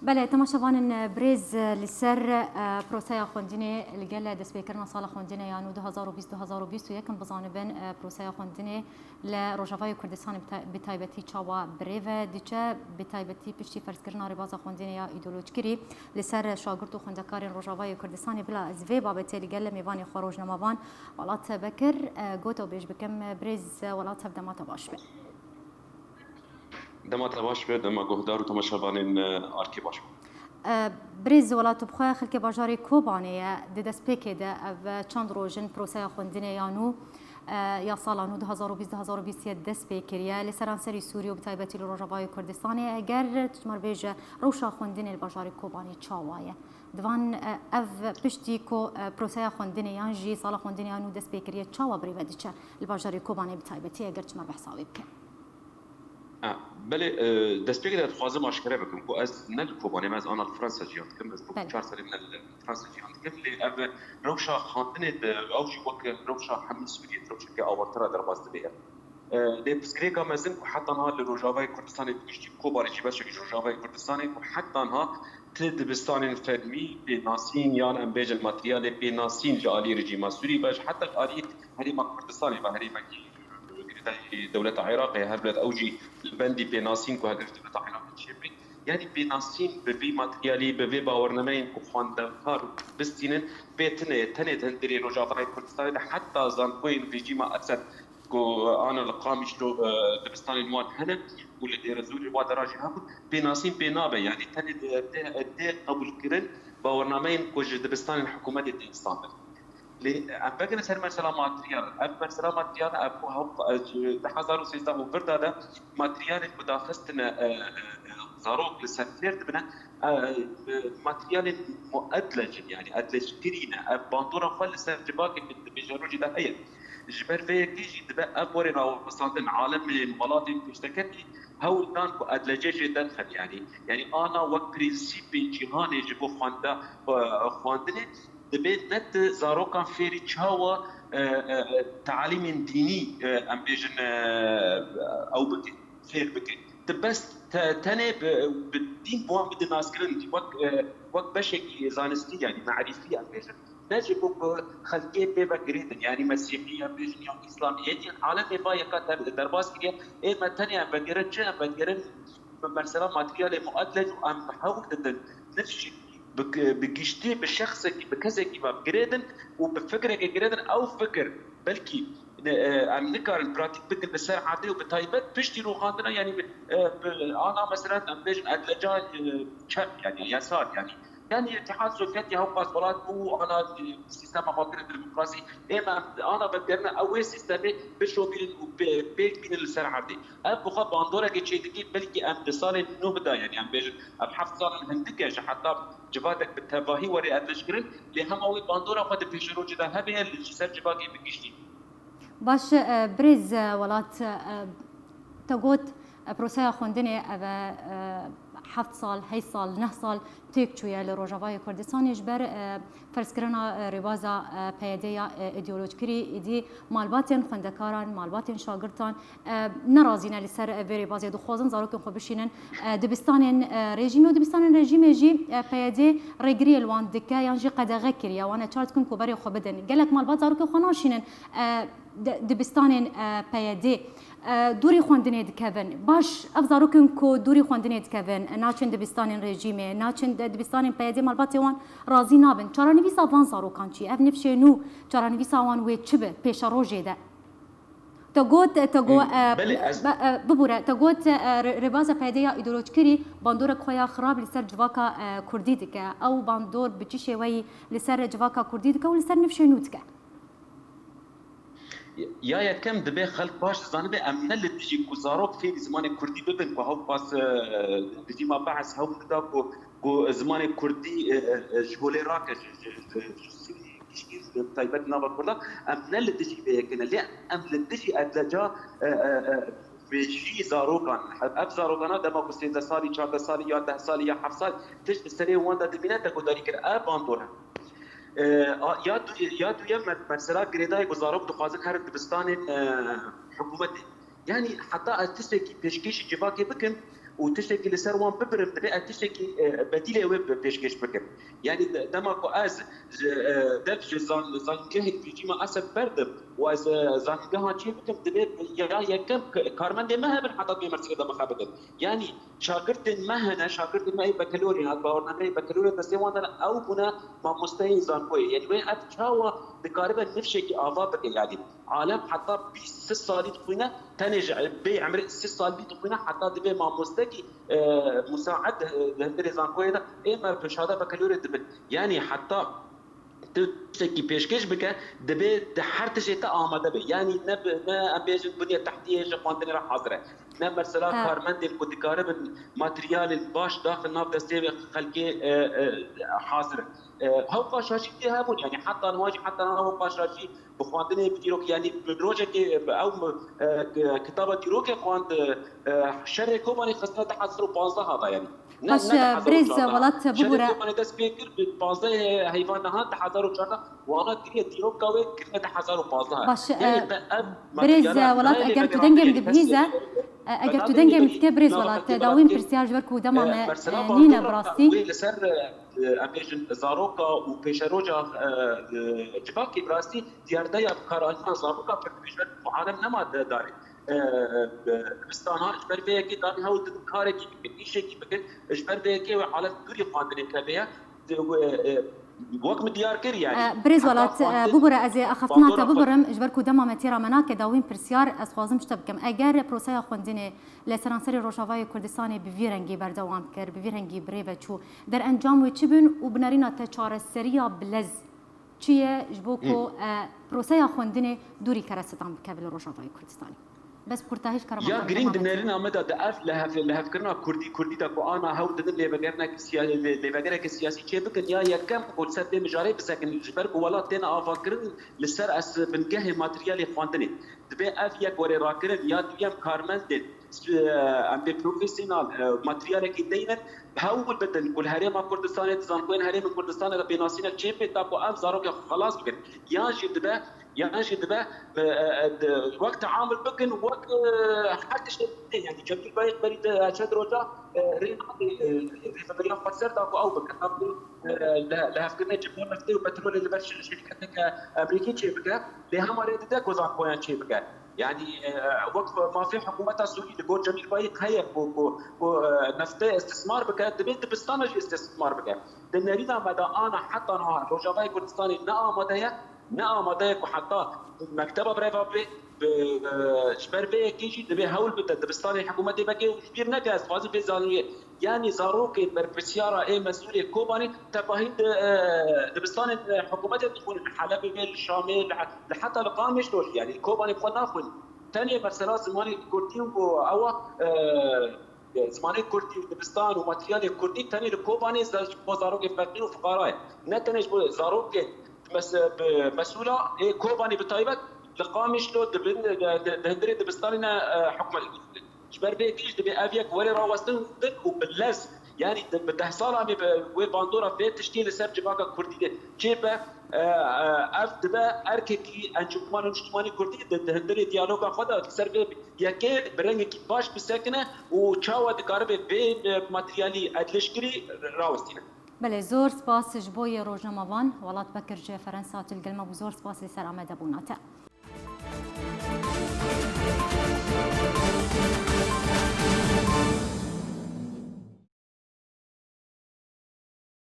بله تماشاوان بريز لسر بروسيا خوندني لقال دس بكرنا صالح خوندني يعني 2020 بزانبن بروسيا خوندني لروجافای کردستان بتایبتی چاوا بریو دیچه بتایبتی پشتی فرض کردن رباز خوندنی یا ایدئولوژیکی لسر شاگرد و خوندکار روجافای کردستان بلا از وی بابت لقال میوانی خروج نماوان ولات بکر گوتو بیش بکم بريز ولات بدمات باش به دمات باش به دم گهدار و تماشاوان آرکی باش بريز ولات بخوا خلک باجاری کوبانه دست پیک ده و چند روزن پروسه خوندنی یانو یا سالانو 2020 دست پیکریه لسرانسری سوریه و بتایبتی لروجافای کردستان اگر تجمر بیجه روشا خوندنی الباجاری کوبانی چاوایه دوان اف پشتی کو پروسه خوندنی یان جی سال خوندنی یانو دست پیکریه چاوا بریو دیچه الباجاری کوبانی بتایبتی اگر تجمر بحسابی بکن بله دست پیک داد خوازم آشکره بکن کو از نل کوبانی از آن فرانسا جیان کم از بکن 4 سال من فرانسا جیان کم لی اف روشا خوندنی اوجی وک روشا همین سوریه روشا که آورترا در باز دبیر لی بسکریکا مزن کو حتی آنها لروجافای کردستان پشتی کوبانی جی بس که روجافای کردستان کو حتی آنها تد بستان فدمی بناسین یان ام بیج الماتریال بناسین جالی رژیم سوری باش حتی آلی هریما کردستانی و هریما دولة العراق هي هبلت أوجي البندي بناسين كو هدف دولة العراق تشيبي يعني بناسين ببي ماتريالي ببي باورنمين كو خواندكار بستينن بيتنه تنه تندري روجافاي كردستان حتى زانكوين ريجيما أسد كو أنا القامش لو دبستان الوان هنا واللي رزول الوان دراجي هابو بناسين بنابه يعني تنه دي قبول كرن باورنمين كو دبستان الحكومة دي إنسان ام بگن سر مثلا ماتریال ام مثلا ماتریال ابو هم 2013 وبرد هذا ماتریال مداخستنا زاروك لسفير بنا ماتريال مؤدلج يعني ادلج كرينا باندورا فل سرجباك بجروج ده هي جبر في كيجي دبا ابورنا وصلنا عالم المناطق اشتكتي هول كان ادلج جدا يعني انا وبرينسيبي جهاني جبو خاندا خواندني دبيت نت زاروكان فيري تشاوا تعاليم ديني ام بيجن او بكي خير بكي بس تاني بالدين بوان بدنا ناسكرن وقت بشكي زانستي يعني معرفي ام بيجن نجيب خلقيه بيبا جريدن يعني مسيحيه بيجن يوم اسلاميه يعني عالم بايا كاتر درباس كي ايه ما تاني بجرن مثلا ماتريال مؤدلج وام بحاول نفس بقشتي بالشخص بكذا كيما بجريدن وبفكرك جريدن او فكر بلكي عم نكر البراتيك بك بالسرعه عادي وبتايبت بشتي روحاتنا يعني انا مثلا بيجن ادلجا يعني يسار يعني الاتحاد السوفيتي هو باسبورات وانا سيستم فكر الديمقراطي اما انا بدرنا اول سيستم بشو بين السرعه دي ابو خب باندورا كيتشيدكي بلكي ام بصال نوبدا يعني ام بيجن ابحث صار الهندكه حتى جبادك بالتباهي وري ادلشكرن لهم اول باندورا قد بيشرو جدا هبه اللي سر جباكي بقشتي باش بريز ولات تقوت بروسيا خوندني هفت سال 8 سال 9 سال تيك شويه لروجافای کردستان جبر فرض کردن ربازا پیاده ایدئولوژیکی دی مالباتن خوندکاران مالباتن شاگردان ناراضینا لسر ربازا دو خوازن زاروکن خو بشینن دبستان رژیم و دبستان رژیم جی پیاده رگری الوان دکه یانجی قدغه کریا وانا چارت کن کو بری خو بدن گلک مالبات زاروکن خو ناشینن دبستان پیاده دوری خواندنی دکوون باش افزاروکن کو دوری خواندنی دکوون ناچن دبستان رژیمه ناچن دبستان پیاده مالباتی وان راضی نابن چرا نویسا وان زاروکان چی اف نفشه نو چرا نویسا وان وی چبه پیش روژه ده تقوت ببوره تقوت ربازا پیاده ایدئولوژیکی باندور خویا خراب لسر جواکا کردی دکه او باندور بچی وی لسر جواکا کردی دکه و لسر نفشه نو دکه يا كم دبي خلق باش زانبي امن اللي تجي كوزاروك في زمان كردي ببن وهو باس تجي ما بعث هو كتاب كو زمان كردي جولي راك طيبت نابا كردا امن اللي تجي بهكنا اللي امن اللي تجي ادلجا بيجي زاروكان اب زاروكان دما كو 13 سالي 14 سالي يا 10 سالي يا 7 سال تجي السري واندا دبينات كو داري كر اب باندور یا تو مثلا گریدای گزارب دخوازن هر دبستان حکومتی يعني حتى تسكي بيشكيش جواكي بكم وتشتكي لسر وان ببرم دبي تشتكي بديله ويب بيشكش بكم يعني دماغو از دبج زانجه بيجيما اسد بردم واز زانجه شي بكم دبي يا كم كارمن ما هبل حتى بمرسي دم خابد يعني شاكرت مهنا شاكرت ما بكالوريا هذا باورنا ما بكالوريا بس وانا او بنا ما مستوى زانكوي يعني وين اتشاوا بقاربا نفشك افابك يعني عالم حتى ب6 سالي تقوينا تنجع بي عمر 6 سالي تقوينا حتى دبي ما مستكي مساعد هندري زانكوي ده اما بشهاده بكالوريا دبي يعني حتى تشتكي بيشكش بك دبي تحرتش آماده بي يعني نا أبيج البنية التحتية جقوانتني راح حاضرة نا مرسلا كارمندي كنت كارب ماتريال الباش داخل ناف دستي خلقي حاضر هو باشاشي هابون يعني حتى نواجه حتى أنا هو باشاشي بخوانتني بديروك يعني بروجك أو كتابة ديروك خواند شر كوباني خسنا تحصلوا بانزا هذا يعني باش بريز ولات ببورا شركة من تسبيكر ببازه حيوان نهان تحضروا شرنا وانا كريه ديروك قوي كلمة تحضروا بازه باش بريز ولات اگر تدنجم دبهيزه اگر تدنجم تكبريز ولات داوين برسياج بركو دما نينا براستي لسر اميجن زاروكا وبيشروجا جباكي براستي دياردايا بكارالنا زاروكا بيشر عالم نما داري بستانها اجبر بيه كي داني هاو تذكاره كي بكن ايشي كي بكن اجبر بيه كي وحالة كوري قاندرين كبيه وقت مديار كري يعني بريز ولات ببرا ازي اخفتنا تببرم اجبركو دما متيرا مناك داوين برسيار اسخوازم شتبكم اگر پروسايا خوندني لسرانسري روجاواي كردستاني بفيرنگي بردوام كر بفيرنگي بريفا چو در انجام وچبن وبنارينا تچار سريا بلز چيه جبوكو پروسايا خوندني دوري كرستان بكابل روجاواي كردستاني بس بكرتاهيش كرما يا جرين دنيرين عمدا دعف لها فكرنا كردي تاكو انا هاو دن اللي بغيرنا سياسي اللي بغيرك السياسي شي بكن يا كم قول سد مجاري بس لكن جبر ولا تنا افكرن لسر اس بنجه ماتريال خواندني دبي افيك وري راكرن يا ديام كارمندن ام بروفيسيونال ماتريال كي دينا بهول بدن كل هرم كردستان تزانكوين هرم كردستان بيناسينا تشيب تاكو اف زاروك خلاص بكن يا جدبه يعني دبا وقت عامل بكن وقت حتى شيء يعني جميل بايق بريد اشد روجا ريفابريا فاسرت او بكن لا فكرنا جبنا نفتي وبترول اللي برش شركتك امريكيه شبكه لها مريض داك وزان كوين شبكه يعني وقت ما في حكومه السعوديه تقول جميل بايق هي نفتي استثمار بك دبيت بستانج استثمار بك دنرينا مدى انا حتى نهار روجا باي كردستاني نعم مدايك وحتى مكتبه بريفابي بشبر بيه كيجي دبي هول بده دبستاني حكومتي بكي وكبير نجاز فازي في زانويه يعني زاروكي برسياره اي مسؤوليه كوباني تباهي دبستاني حكومتي تكون حلبي بالشامل لحتى القامش لوش يعني الكوباني بخناخن ثاني مثلا زماني كورتيم او زماني كردي دبستان وماتريال كردي ثاني الكوباني زاروكي فقير وفقراء نتنج زاروكي بس مسؤولة كوباني بطيبة لقامش لو دهندري دبستاننا حكم جبر بيكيش دبي افيك ولي راوستن دك وباللاز يعني بتحصل وي باندورا في تشتيل سر جباكا كردي جيبه اف دبا اركي انجمان انجماني كردي دهندري ديالوغا خدا سر ياكي برنج باش بسكنه وتشاو دكارب بي ماتريالي ادلشكري راوستينا بله زور سپاس جبوی روزنامه‌وان ولات بکر جه فرانسه تلگلمه و زور سپاس لسر آمده بوناته